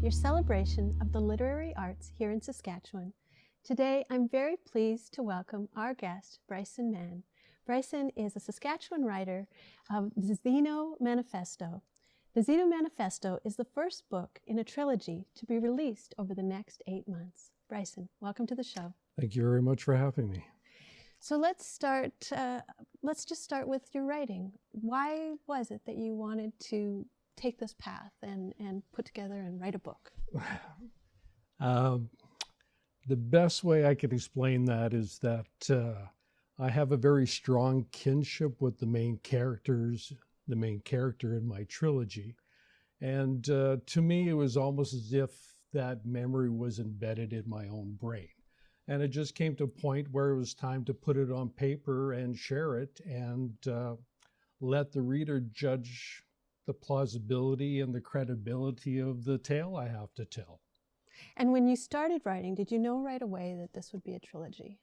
your celebration of the literary arts here in Saskatchewan. Today, I'm very pleased to welcome our guest, Brysen Mann. Brysen is a Saskatchewan writer of the Zeno Manifesto. The Zeno Manifesto is the first book in a trilogy to be released over the next 8 months. Brysen, welcome to the show. Thank you very much for having me. So let's just start with your writing. Why was it that you wanted to take this path and put together and write a book? The best way I could explain that is that I have a very strong kinship with the main character in my trilogy. And to me, it was almost as if that memory was embedded in my own brain. And it just came to a point where it was time to put it on paper and share it and let the reader judge the plausibility and the credibility of the tale I have to tell. And when you started writing, did you know right away that this would be a trilogy?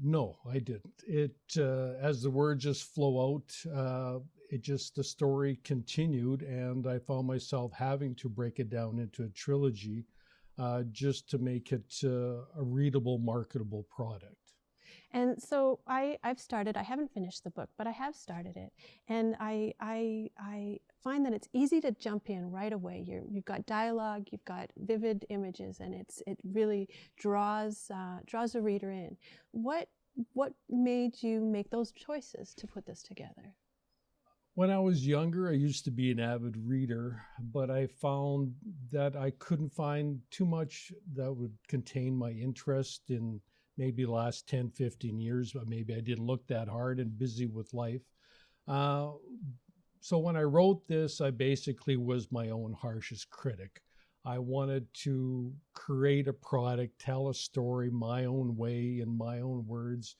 No, I didn't. As the words just flow out, the story continued, and I found myself having to break it down into a trilogy just to make it a readable, marketable product. And so I haven't finished the book, but I have started it. And I find that it's easy to jump in right away. You've got dialogue, you've got vivid images, and it really draws the reader in. What made you make those choices to put this together? When I was younger, I used to be an avid reader, but I found that I couldn't find too much that would contain my interest in maybe the last 10, 15 years, but maybe I didn't look that hard and busy with life. So when I wrote this, I basically was my own harshest critic. I wanted to create a product, tell a story my own way, in my own words,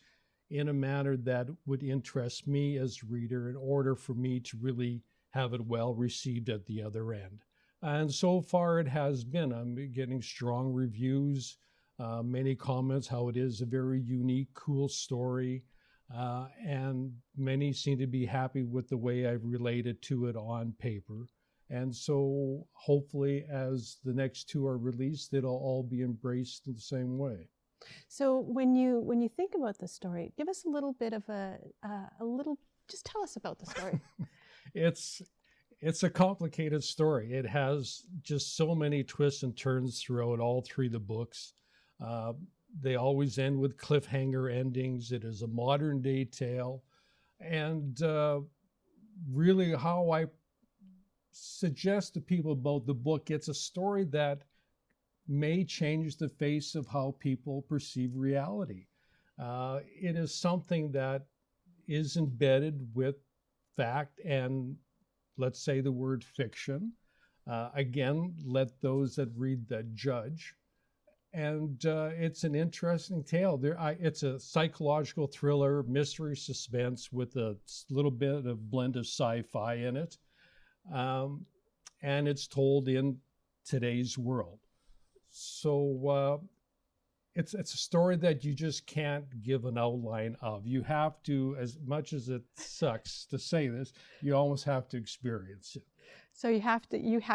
in a manner that would interest me as a reader in order for me to really have it well received at the other end. And so far it has been. I'm getting strong reviews, many comments how it is a very unique, cool story, and many seem to be happy with the way I've related to it on paper. And so hopefully as the next two are released, it'll all be embraced in the same way. So when you think about the story, give us a little bit of just tell us about the story. It's a complicated story. It has just so many twists and turns throughout all three of the books. They always end with cliffhanger endings. It is a modern day tale. And really how I suggest to people about the book, it's a story that may change the face of how people perceive reality. It is something that is embedded with fact and, let's say, the word fiction. Again, let those that read that judge. And it's an interesting tale. It's a psychological thriller, mystery suspense with a little bit of blend of sci-fi in it. And it's told in today's world. So it's a story that you just can't give an outline of. You have to, as much as it sucks to say this, you almost have to experience it. So you have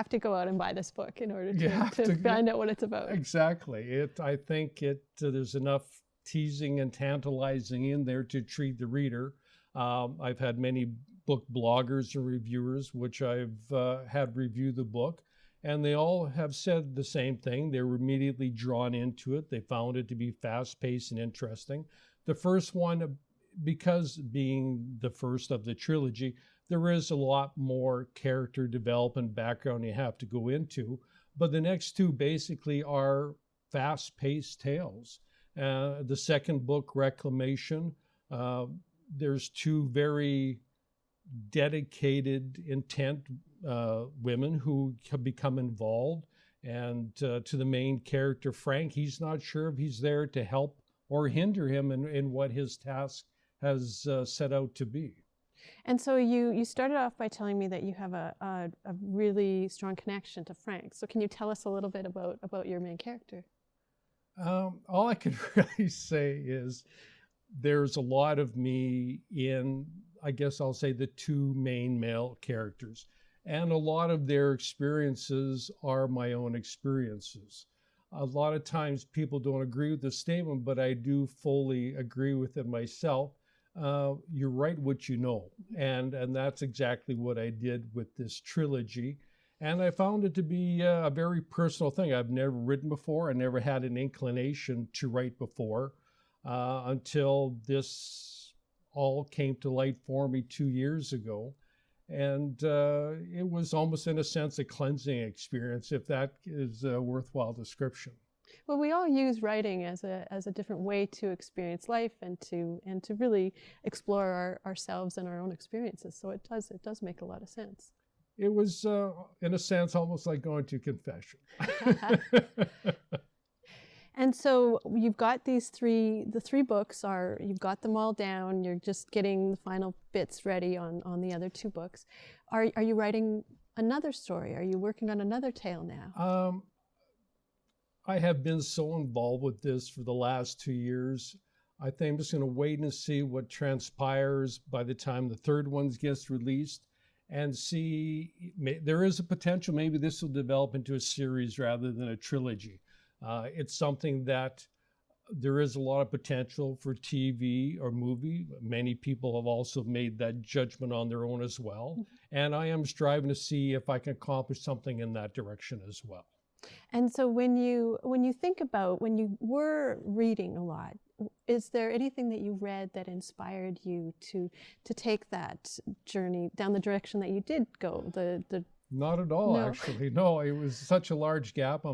to go out and buy this book in order to find out what it's about. Exactly. I think there's enough teasing and tantalizing in there to treat the reader. I've had many book bloggers and reviewers, which I've had review the book. And they all have said the same thing. They were immediately drawn into it. They found it to be fast-paced and interesting. The first one, because being the first of the trilogy, there is a lot more character development background you have to go into. But the next two basically are fast-paced tales. The second book, Reclamation, there's two very dedicated, intent women who have become involved. And to the main character, Frank, he's not sure if he's there to help or hinder him in what his task has set out to be. And so you started off by telling me that you have a really strong connection to Frank. So can you tell us a little bit about your main character? All I can really say is there's a lot of me in, I guess I'll say, the two main male characters. And a lot of their experiences are my own experiences. A lot of times people don't agree with the statement, but I do fully agree with it myself. You write what you know. And that's exactly what I did with this trilogy. And I found it to be a very personal thing. I've never written before. I never had an inclination to write before until this all came to light for me 2 years ago. And it was almost, in a sense, a cleansing experience, if that is a worthwhile description. Well, we all use writing as a different way to experience life and to really explore ourselves and our own experiences. So it does make a lot of sense. It was, in a sense, almost like going to confession. And so you've got the three books you've got them all down. You're just getting the final bits ready on the other 2 books. Are you writing another story? Are you working on another tale now? I have been so involved with this for the last 2 years. I think I'm just going to wait and see what transpires by the time the 3rd one gets released, and see, there is a potential maybe this will develop into a series rather than a trilogy. It's something that there is a lot of potential for TV or movie. Many people have also made that judgment on their own as well. And I am striving to see if I can accomplish something in that direction as well. And so when you think about when you were reading a lot, is there anything that you read that inspired you to take that journey down the direction that you did go? Not at all, No. actually. No, it was such a large gap.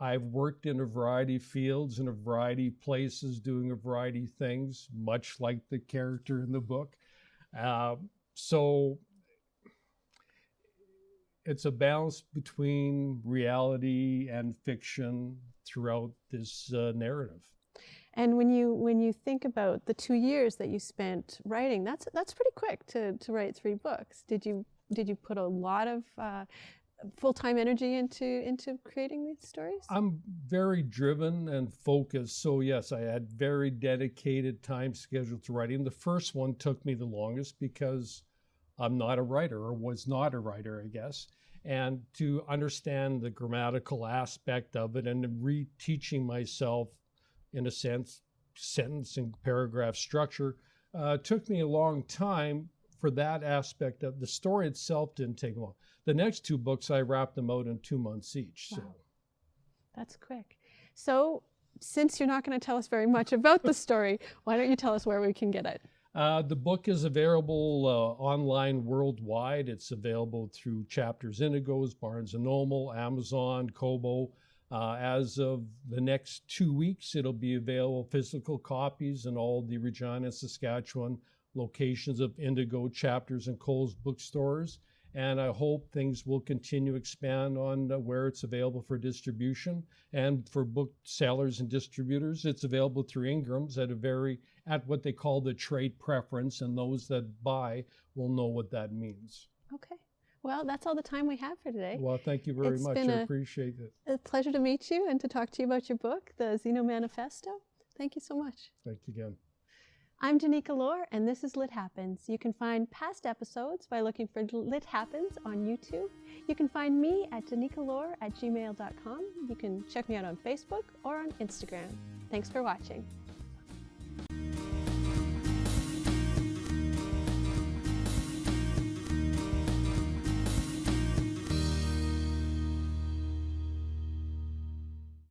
I've worked in a variety of fields, in a variety of places, doing a variety of things, much like the character in the book. So it's a balance between reality and fiction throughout this narrative. And when you think about the 2 years that you spent writing, that's pretty quick to write 3 books. Did you put a lot of full-time energy into creating these stories? I'm very driven and focused. So yes, I had very dedicated time scheduled to writing. The first one took me the longest because I'm not a writer, or was not a writer, I guess. And to understand the grammatical aspect of it and reteaching myself, in a sense, sentence and paragraph structure, took me a long time. For that aspect of the story itself didn't take long. The next 2 books, I wrapped them out in 2 months each. Wow. So That's quick. So since you're not going to tell us very much about the story, why don't you tell us where we can get it? the book is available online worldwide. It's available through Chapters Indigos, Barnes & Noble, Amazon, Kobo. As of the next 2 weeks, it'll be available physical copies in all the Regina and Saskatchewan locations of Indigo, Chapters, and Kohl's bookstores. And I hope things will continue to expand on where it's available for distribution. And for booksellers and distributors, it's available through Ingram's at what they call the trade preference, and those that buy will know what that means. Okay. Well, that's all the time we have for today. Well, thank you very much. I appreciate it. A pleasure to meet you and to talk to you about your book, The Xeno Manifesto. Thank you so much. Thank you again. I'm Danica Lorer, and this is Lit Happens. You can find past episodes by looking for Lit Happens on YouTube. You can find me at danicalorer@gmail.com. You can check me out on Facebook or on Instagram. Thanks for watching.